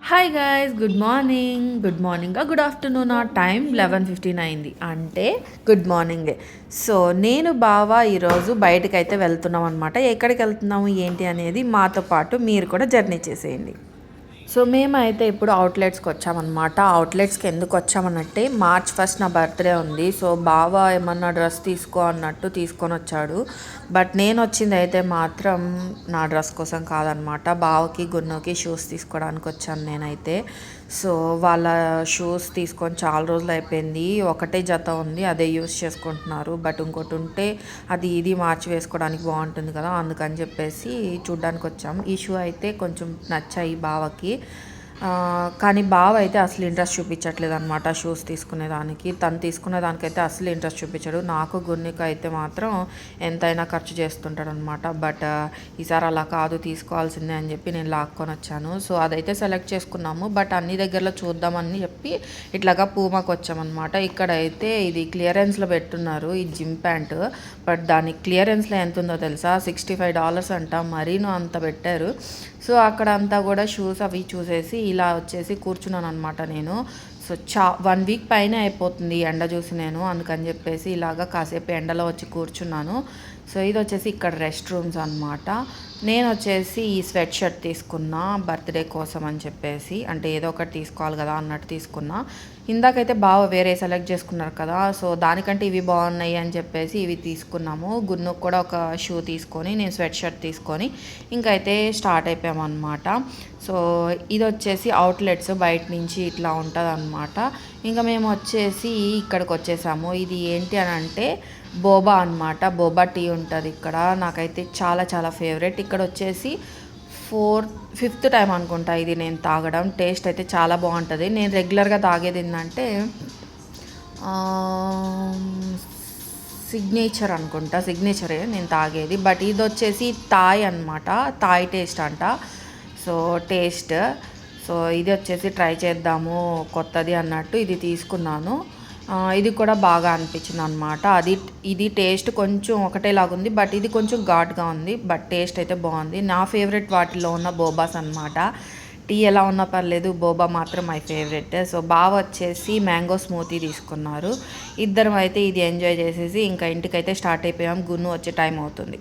Hi guys, good morning. Good morning good afternoon. ఆ time 11:15 అయింది, అంటే గుడ్ మార్నింగే. సో నేను బావ ఈరోజు బయటకు అయితే వెళ్తున్నాం అనమాట. ఎక్కడికి వెళ్తున్నాము ఏంటి అనేది మాతో పాటు మీరు కూడా జర్నీ చేసేయండి. సో మేమైతే ఇప్పుడు అవుట్లెట్స్కి వచ్చామన్నమాట. అవుట్లెట్స్కి ఎందుకు వచ్చామన్నట్టే, March 1 నా బర్త్డే ఉంది. సో బావ ఏమన్నా డ్రెస్ తీసుకో అన్నట్టు తీసుకొని వచ్చాడు. బట్ నేను వచ్చింది అయితే మాత్రం నా డ్రెస్ కోసం కాదనమాట, బావకి గున్నుకి షూస్ తీసుకోవడానికి వచ్చాను నేనైతే. సో వాళ్ళ షూస్ తీసుకొని చాలా రోజులు అయిపోయింది. ఒకటే జత ఉంది, అదే యూస్ చేసుకుంటున్నారు. బట్ ఇంకోటి ఉంటే అది ఇది మార్చి వేసుకోవడానికి బాగుంటుంది కదా, అందుకని చెప్పేసి చూడ్డానికి వచ్చాం. ఈ షూ అయితే కొంచెం నచ్చాయి బావకి. కానీ బావ అయితే అసలు ఇంట్రెస్ట్ చూపించట్లేదు అనమాట షూస్ తీసుకునేదానికి. తను తీసుకునేదానికైతే అసలు ఇంట్రెస్ట్ చూపించాడు. నాకు గున్నికి అయితే మాత్రం ఎంతైనా ఖర్చు చేస్తుంటాడు అనమాట. బట్ ఈసారి అలా కాదు, తీసుకోవాల్సిందే అని చెప్పి నేను లాక్కొని వచ్చాను. సో అదైతే సెలెక్ట్ చేసుకున్నాము. బట్ అన్ని దగ్గరలో చూద్దామని చెప్పి ఇట్లాగా పూమాకి వచ్చామన్నమాట. ఇక్కడైతే ఇది క్లియరెన్స్లో పెట్టున్నారు ఈ జిమ్ ప్యాంటు. బట్ దాని క్లియరెన్స్లో ఎంత ఉందో తెలుసా, $65 అంట. మరీను అంత పెట్టారు. సో అక్కడ అంతా కూడా షూస్ అవి చూసేసి ఇలా వచ్చేసి కూర్చున్నాను అనమాట నేను. సో 1 వీక్ పైన అయిపోతుంది ఎండ చూసి నేను, అందుకని చెప్పేసి ఇలాగ కాసేపు ఎండలో వచ్చి కూర్చున్నాను. సో ఇది వచ్చేసి ఇక్కడ రెస్ట్ రూమ్స్ అనమాట. నేను వచ్చేసి ఈ స్వెట్ షర్ట్ తీసుకున్నా బర్త్డే కోసం అని చెప్పేసి, అంటే ఏదో ఒకటి తీసుకోవాలి కదా అన్నట్టు తీసుకున్నా. ఇందాకైతే బాగా వేరే సెలెక్ట్ చేసుకున్నారు కదా, సో దానికంటే ఇవి బాగున్నాయి అని చెప్పేసి ఇవి తీసుకున్నాము. గున్నుకు కూడా ఒక షూ తీసుకొని నేను స్వెట్ షర్ట్ తీసుకొని ఇంకైతే స్టార్ట్ అయిపోయామన్నమాట. సో ఇది వచ్చేసి అవుట్లెట్స్ బయట నుంచి ఇట్లా ఉంటుంది అనమాట. ఇంకా మేము వచ్చేసి ఇక్కడికి వచ్చేసాము. ఇది ఏంటి అని అంటే బోబా అనమాట. బోబా టీ ఉంటుంది ఇక్కడ, నాకైతే చాలా చాలా ఫేవరెట్. ఇక్కడ వచ్చేసి 5th టైం అనుకుంటా ఇది నేను తాగడం. టేస్ట్ అయితే చాలా బాగుంటుంది. నేను రెగ్యులర్గా తాగేది ఏంటంటే సిగ్నేచర్ అనుకుంటా, సిగ్నేచరే నేను తాగేది. బట్ ఇది వచ్చేసి థాయ్ అనమాట, థాయ్ టేస్ట్ అంట. సో టేస్ట్, సో ఇది వచ్చేసి ట్రై చేద్దాము కొత్తది అన్నట్టు ఇది తీసుకున్నాను. ఇది కూడా బాగా అనిపించింది అనమాట. ఇది టేస్ట్ కొంచెం ఒకటేలాగుంది, బట్ ఇది కొంచెం ఘాట్గా ఉంది. బట్ టేస్ట్ అయితే బాగుంది. నా ఫేవరెట్ వాటిలో ఉన్న బోబాస్ అనమాట. టీ ఎలా ఉన్నా పర్లేదు, బోబా మాత్రం మై ఫేవరెట్. సో బాగా వచ్చేసి మ్యాంగో స్మూతీ తీసుకున్నారు. ఇద్దరం అయితే ఇది ఎంజాయ్ చేసేసి ఇంకా ఇంటికైతే స్టార్ట్ అయిపోయాం. గున్ను వచ్చే టైం అవుతుంది.